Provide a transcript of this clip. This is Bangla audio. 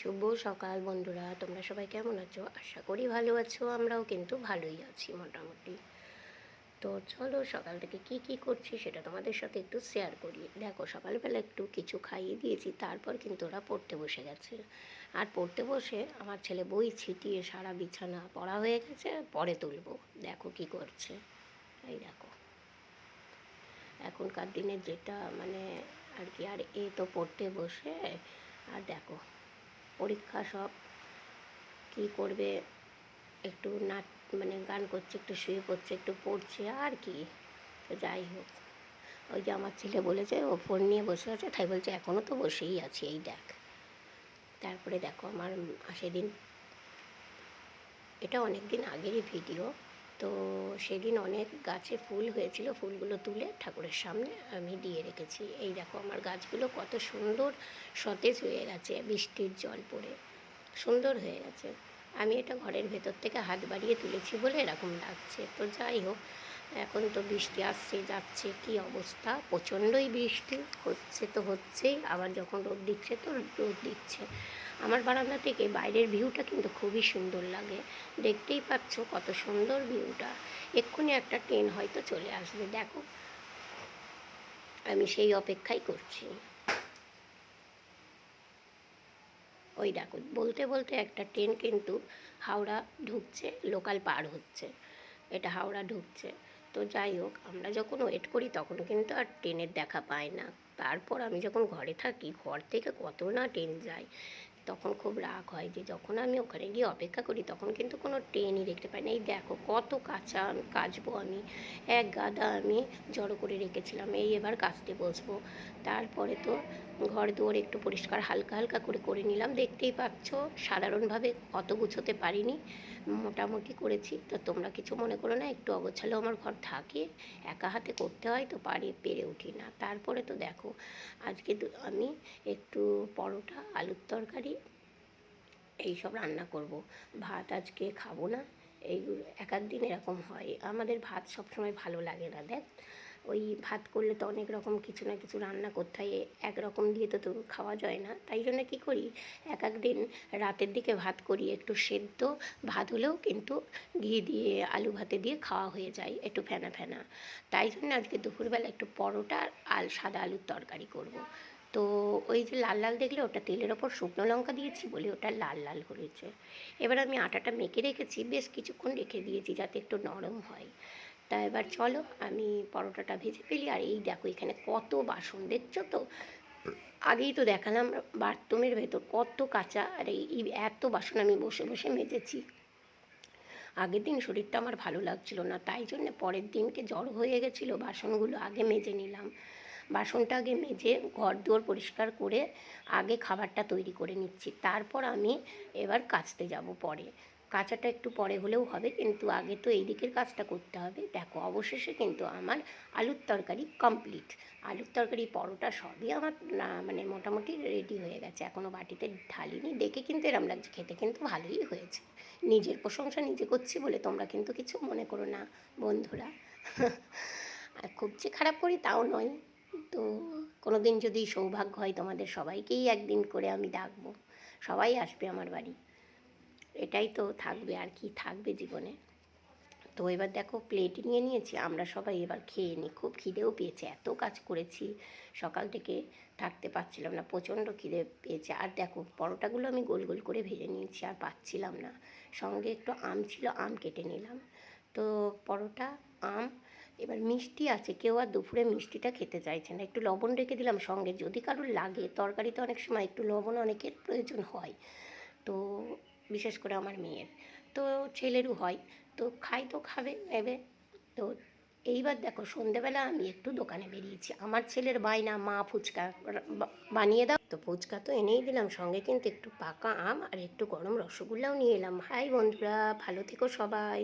শুভ সকাল বন্ধুরা, তোমরা সবাই কেমন আছো? আশা করি ভালো আছো। আমরাও কিন্তু ভালোই আছি মোটামুটি। তো চলো সকাল থেকে কি কি করছি সেটা তোমাদের সাথে একটু শেয়ার করি। দেখো, সকালবেলা একটু কিছু খাইয়ে দিয়েছি, তারপর কিন্তু ওরা পড়তে বসে গেছে। আর পড়তে বসে আমার ছেলে বই ছিটিয়ে সারা বিছানা পড়া হয়ে গেছে, পরে তুলবো। দেখো কি করছে, এই দেখো এখনকার দিনে যেটা মানে আর কি। আর এ তো পড়তে বসে, আর দেখো পরীক্ষা সব কী করবে, একটু নাচ মানে গান করছে, একটু শুয়ে পড়ছে, একটু পড়ছে আর কি। তো যাই হোক, ওই যে আমার ছেলে বলেছে ও ফোন নিয়ে বসে আছে, তাই বলছে এখনও তো বসেই আছি, এই দেখ। তারপরে দেখো আমার সেদিন, এটা অনেক দিন আগেরই ভিডিও, তো সেদিন অনেক গাছে ফুল হয়েছিল, ফুলগুলো তুলে ঠাকুরের সামনে আমি দিয়ে রেখেছি। এই দেখো আমার গাছগুলো কত সুন্দর সতেজ হয়ে গেছে, বৃষ্টির জল পড়ে সুন্দর হয়ে গেছে। আমি এটা ঘরের ভেতর থেকে হাত বাড়িয়ে তুলেছি বলে এরকম লাগছে। তো যাই হোক, এখন তো বৃষ্টি আসছে যাচ্ছে, কি অবস্থা, প্রচণ্ডই বৃষ্টি হচ্ছে, তো হচ্ছেই, আবার যখন রোদ দিচ্ছে তো রোদ দিচ্ছে। আমার বারান্দা থেকে বাইরের ভিউটা কিন্তু খুবই সুন্দর লাগে, দেখতেই পাচ্ছ কত সুন্দর ভিউটা। এক্ষুনি একটা ট্রেন হয়তো চলে আসবে, দেখো আমি সেই অপেক্ষাই করছি। ওই দেখো, বলতে বলতে একটা ট্রেন কিন্তু হাওড়া ঢুকছে, লোকাল পার হচ্ছে, এটা হাওড়া ঢুকছে। তো যাই হোক, আমরা যখন ওয়েট করি তখন কিন্তু আর ট্রেনের দেখা পাই না। তারপর আমি যখন ঘরে থাকি, ঘর থেকে কত না ট্রেন যায়, তখন খুব রাগ হয় যে যখন আমি ওখানে গিয়ে অপেক্ষা করি তখন কিন্তু কোনো ট্রেনই দেখতে পাই না। এই দেখো কত কাচবো আমি, এক গাদা আমি জড়ো করে রেখেছিলাম, এই এবার কাচতে বসবো। তারপরে তো ঘর দুয়ার একটু পরিষ্কার হালকা হালকা করে করে নিলাম, দেখতেই পাচ্ছ সাধারণভাবে অত গুছোতে পারিনি, মোটামুটি করেছি। তো তোমরা কিছু মনে করো না, একটু অগোছালো আমার ঘর থাকে, একা হাতে করতে হয় তো পেরে উঠি না। তারপরে তো দেখো আজকে আমি একটু পরোটা, আলুর তরকারি এইসব রান্না করব। ভাত আজকে খাবো না, এইগুলো এক আধ দিন এরকম হয়, আমাদের ভাত সবসময় ভালো লাগে না। দেখ, ওই ভাত করলে তো অনেক রকম কিছু না কিছু রান্না করতে হয়, এক রকম দিয়ে তো খাওয়া যায় না। তাই জন্য কী করি, এক এক দিন রাতের দিকে ভাত করি, একটু সেদ্ধ ভাত হলেও কিন্তু ঘি দিয়ে আলু ভাতে দিয়ে খাওয়া হয়ে যায়, একটু ফেনা ফেনা। তাই জন্য আজকে দুপুরবেলা একটু পরোটা আর সাদা আলুর তরকারি করব। তো ওই যে লাল লাল দেখলে, ওটা তেলের ওপর শুকনো লঙ্কা দিয়েছি বলে ওটা লাল লাল হয়েছে। এবার আমি আটাটা মেখে রেখেছি, বেশ কিছুক্ষণ রেখে দিয়েছি যাতে একটু নরম হয়। তা এবার চলো আমি পরোটাটা ভেজে ফেলি। আর এই দেখো এখানে কত বাসন, দেখছো তো, আগেই তো দেখালাম বাথরুমের ভেতর কত কাঁচা, আর এই এত বাসন আমি বসে বসে মেজেছি। আগের দিন শরীরটা আমার ভালো লাগছিল না, তাই জন্য পরের দিনকে জ্বর হয়ে গেছিলো, বাসনগুলো আগে মেজে নিলাম। বাসনটা আগে মেজে ঘর দুয়ার পরিষ্কার করে আগে খাবারটা তৈরি করে নিচ্ছি, তারপর আমি এবার কাচতে যাব পরে। কাচাটা একটু পরে হলেও হবে, কিন্তু আগে তো এই দিকের কাজটা করতে হবে। দেখো অবশেষে কিন্তু আমার আলুর তরকারি কমপ্লিট, আলুর তরকারি পরোটা সবই আমার মানে মোটামুটি রেডি হয়ে গেছে, এখনও বাটিতে ঢালিনি। দেখে কিন্তু এরম লাগছে, খেতে কিন্তু ভালোই হয়েছে। নিজের প্রশংসা নিজে করছি বলে তোমরা কিন্তু কিছু মনে করো না বন্ধুরা। আর খুব যে খারাপ করি তাও নয়। তো কোনো দিন যদি সৌভাগ্য হয় তোমাদের সবাইকেই একদিন করে আমি ডাকবো, সবাই আসবে আমার বাড়ি, এটাই তো থাকবে, আর কি থাকবে জীবনে। তো এবার দেখো প্লেট নিয়ে নিয়েছি, আমরা সবাই এবার খেয়ে নিই, খুব খিদেও পেয়েছে, এত কাজ করেছি সকাল থেকে, থাকতে পারছিলাম না, প্রচণ্ড খিদে পেয়েছে। আর দেখো পরোটাগুলো আমি গোল গোল করে ভেজে নিয়েছি, আর পাচ্ছিলাম না, সঙ্গে একটু আম ছিল, আম কেটে নিলাম। তো পরোটা, আম, এবার মিষ্টি আছে, কেউ আর দুপুরে মিষ্টিটা খেতে চাইছে না, একটু লবণ রেখে দিলাম সঙ্গে, যদি কারোর লাগে, তরকারিতে অনেক সময় একটু লবণ অনেকের প্রয়োজন হয়, তো বিশেষ করে আমার মেয়ের, তো ছেলেরও হয়, তো খাই তো খাবে নেবে। তো এইবার দেখো সন্ধেবেলা আমি একটু দোকানে বেরিয়েছি, আমার ছেলের বায়না মা ফুচকা বানিয়ে দাও, তো ফুচকা তো এনেই দিলাম, সঙ্গে কিন্তু একটু পাকা আম আর একটু গরম রসগোল্লাও নিয়ে এলাম। হাই বন্ধুরা, ভালো থেকো সবাই।